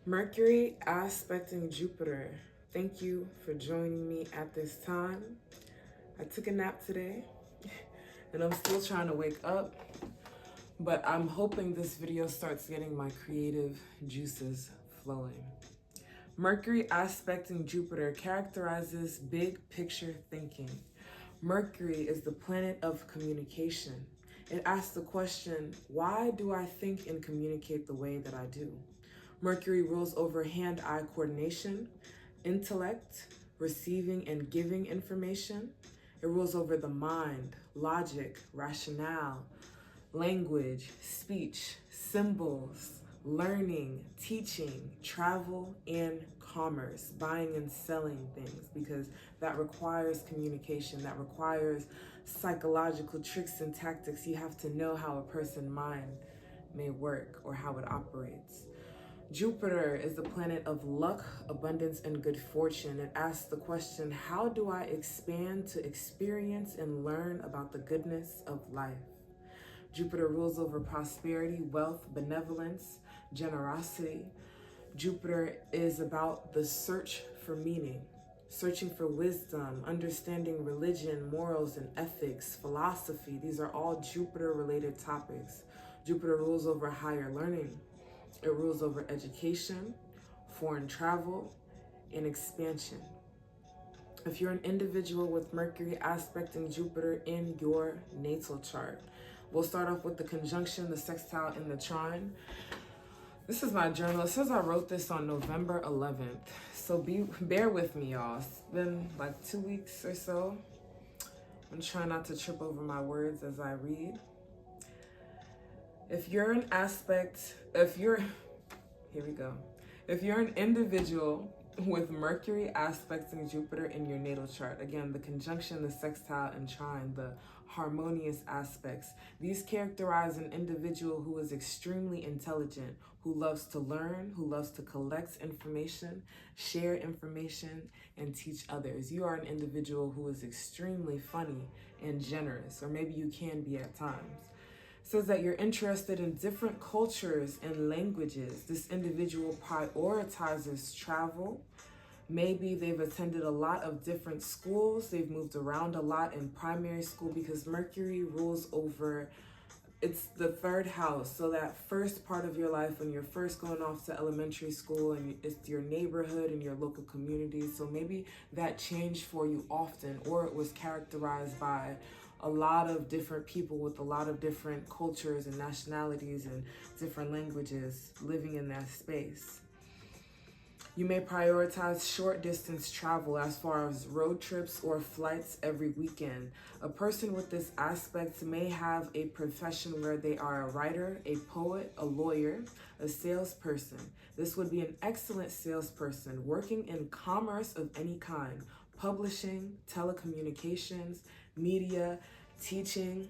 Mercury aspecting Jupiter. Thank you for joining me at this time. I took a nap today and I'm still trying to wake up, but I'm hoping this video starts getting my creative juices flowing. Mercury aspecting Jupiter characterizes big picture thinking. Mercury is the planet of communication. It asks the question, why do I think and communicate the way that I do? Mercury rules over hand-eye coordination, intellect, receiving and giving information. It rules over the mind, logic, rationale, language, speech, symbols, learning, teaching, travel, and commerce, buying and selling things, because that requires communication, that requires psychological tricks and tactics. You have to know how a person's mind may work or how it operates. Jupiter is the planet of luck, abundance, and good fortune. It asks the question, how do I expand to experience and learn about the goodness of life? Jupiter rules over prosperity, wealth, benevolence, generosity. Jupiter is about the search for meaning, searching for wisdom, understanding religion, morals, and ethics, philosophy. These are all Jupiter-related topics. Jupiter rules over higher learning. It rules over education, foreign travel, and expansion. If you're an individual with Mercury aspecting Jupiter in your natal chart, we'll start off with the conjunction, the sextile, and the trine. This is my journal. It says I wrote this on November 11th. So bear with me, y'all. It's been like 2 weeks or so. I'm trying not to trip over my words as I read. If you're an individual with Mercury aspecting Jupiter in your natal chart, again, the conjunction, the sextile, and trine, the harmonious aspects, these characterize an individual who is extremely intelligent, who loves to learn, who loves to collect information, share information, and teach others. You are an individual who is extremely funny and generous, or maybe you can be at times. Says that you're interested in different cultures and languages. This individual prioritizes travel. Maybe they've attended a lot of different schools. They've moved around a lot in primary school because Mercury rules over, it's the third house. So that first part of your life when you're first going off to elementary school, and it's your neighborhood and your local community. So maybe that changed for you often, or it was characterized by a lot of different people with a lot of different cultures and nationalities and different languages living in that space. You may prioritize short distance travel as far as road trips or flights every weekend. A person with this aspect may have a profession where they are a writer, a poet, a lawyer, a salesperson. This would be an excellent salesperson working in commerce of any kind, publishing, telecommunications, media, teaching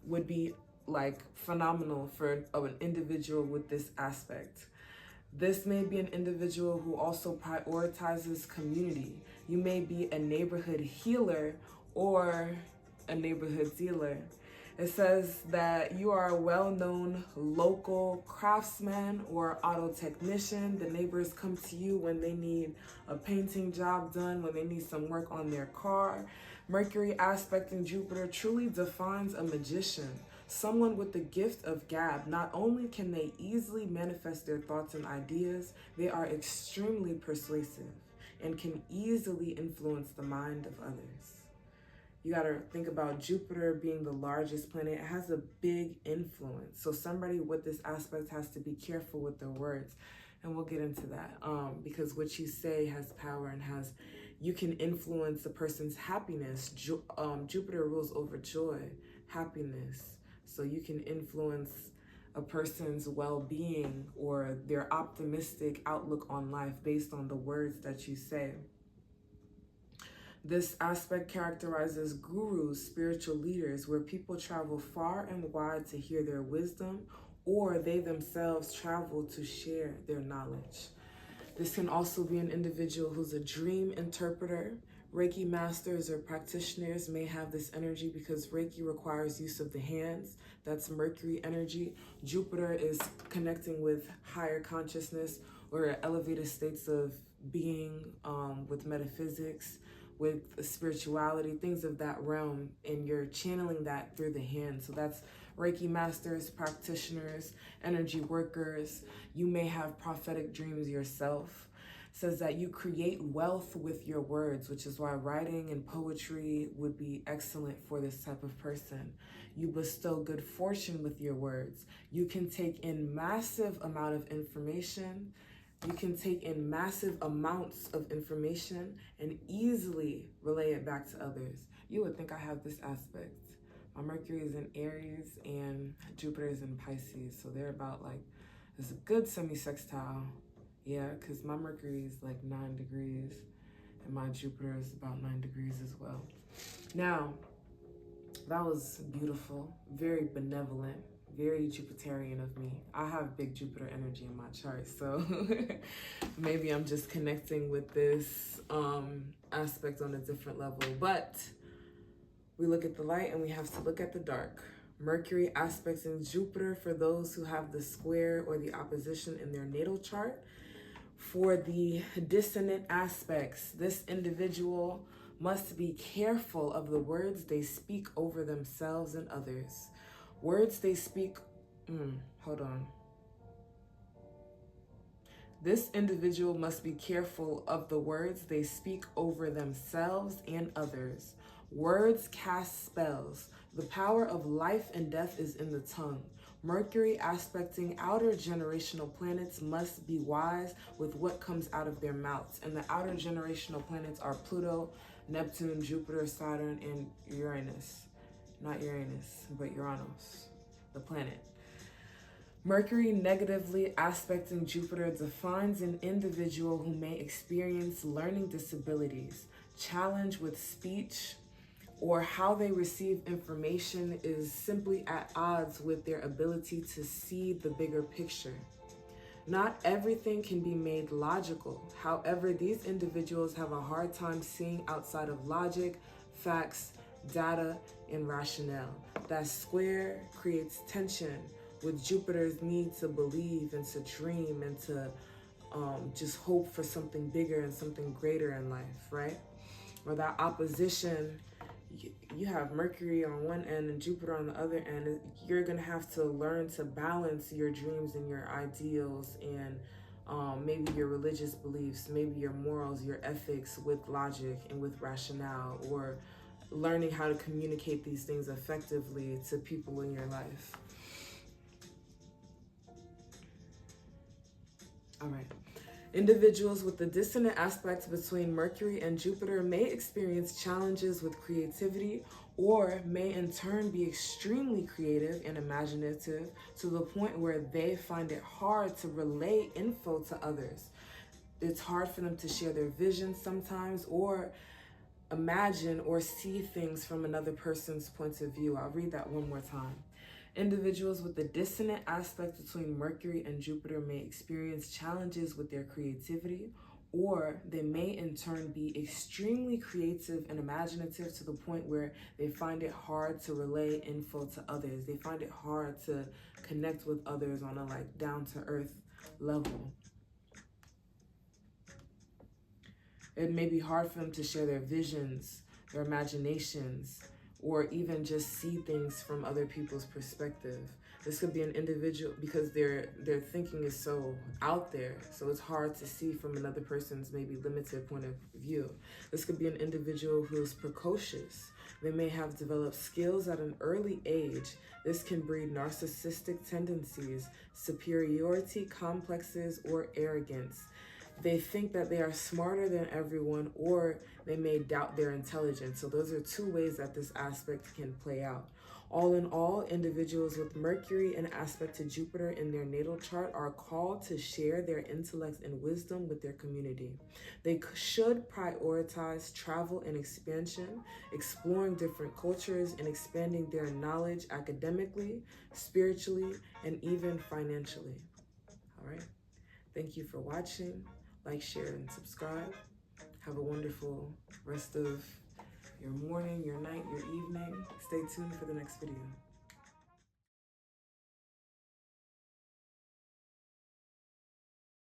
would be like phenomenal for an individual with this aspect. This may be an individual who also prioritizes community. You may be a neighborhood healer or a neighborhood dealer. It says that you are a well-known local craftsman or auto technician. The neighbors come to you when they need a painting job done, when they need some work on their car. Mercury aspecting Jupiter truly defines a magician, someone with the gift of gab. Not only can they easily manifest their thoughts and ideas, they are extremely persuasive and can easily influence the mind of others. You got to think about Jupiter being the largest planet. It has a big influence. So somebody with this aspect has to be careful with their words. And we'll get into that because what you say has power and you can influence a person's happiness. Jupiter rules over joy, happiness. So you can influence a person's well-being or their optimistic outlook on life based on the words that you say. This aspect characterizes gurus, spiritual leaders, where people travel far and wide to hear their wisdom, or they themselves travel to share their knowledge. This can also be an individual who's a dream interpreter. Reiki masters or practitioners may have this energy because Reiki requires use of the hands. That's Mercury energy. Jupiter is connecting with higher consciousness or elevated states of being, with metaphysics, with spirituality, things of that realm, and you're channeling that through the hand. So that's Reiki masters, practitioners, energy workers. You may have prophetic dreams yourself. It says that you create wealth with your words, which is why writing and poetry would be excellent for this type of person. You bestow good fortune with your words. You can take in massive amount of information. You can take in massive amounts of information and easily relay it back to others. You would think I have this aspect. My Mercury is in Aries and Jupiter is in Pisces. So they're about like, it's a good semi-sextile. Yeah, because my Mercury is like 9 degrees and my Jupiter is about 9 degrees as well. Now, that was beautiful, very benevolent, very Jupiterian of me. I have big Jupiter energy in my chart, so maybe I'm just connecting with this aspect on a different level. But we look at the light and we have to look at the dark. Mercury aspects in Jupiter for those who have the square or the opposition in their natal chart. For the dissonant aspects, this individual must be careful of the words they speak over themselves and others. Words they speak, hold on. This individual must be careful of the words they speak over themselves and others. Words cast spells. The power of life and death is in the tongue. Mercury aspecting outer generational planets must be wise with what comes out of their mouths. And the outer generational planets are Pluto, Neptune, Jupiter, Saturn, and Uranus. Not Uranus, but Uranus, the planet. Mercury negatively aspecting Jupiter defines an individual who may experience learning disabilities, challenge with speech, or how they receive information is simply at odds with their ability to see the bigger picture. Not everything can be made logical. However, these individuals have a hard time seeing outside of logic, facts, data, and rationale. That square creates tension with Jupiter's need to believe and to dream and to just hope for something bigger and something greater in life, right? Or that opposition, you have Mercury on one end and Jupiter on the other end. You're going to have to learn to balance your dreams and your ideals and maybe your religious beliefs, maybe your morals, your ethics with logic and with rationale, or learning how to communicate these things effectively to people in your life. All right. Individuals with the dissonant aspects between Mercury and Jupiter may experience challenges with creativity or may in turn be extremely creative and imaginative to the point where they find it hard to relay info to others. It's hard for them to share their vision sometimes or imagine or see things from another person's point of view. I'll read that one more time. Individuals with the dissonant aspect between Mercury and Jupiter may experience challenges with their creativity, or they may in turn be extremely creative and imaginative to the point where they find it hard to relay info to others. They find it hard to connect with others on a like down-to-earth level. It may be hard for them to share their visions, their imaginations, or even just see things from other people's perspective. This could be an individual because their thinking is so out there, so it's hard to see from another person's maybe limited point of view. This could be an individual who is precocious. They may have developed skills at an early age. This can breed narcissistic tendencies, superiority complexes, or arrogance. They think that they are smarter than everyone, or they may doubt their intelligence. So those are two ways that this aspect can play out. All in all, individuals with Mercury in aspect to Jupiter in their natal chart are called to share their intellect and wisdom with their community. They should prioritize travel and expansion, exploring different cultures and expanding their knowledge academically, spiritually, and even financially. All right. Thank you for watching. Like, share, and subscribe. Have a wonderful rest of your morning, your night, your evening. Stay tuned for the next video.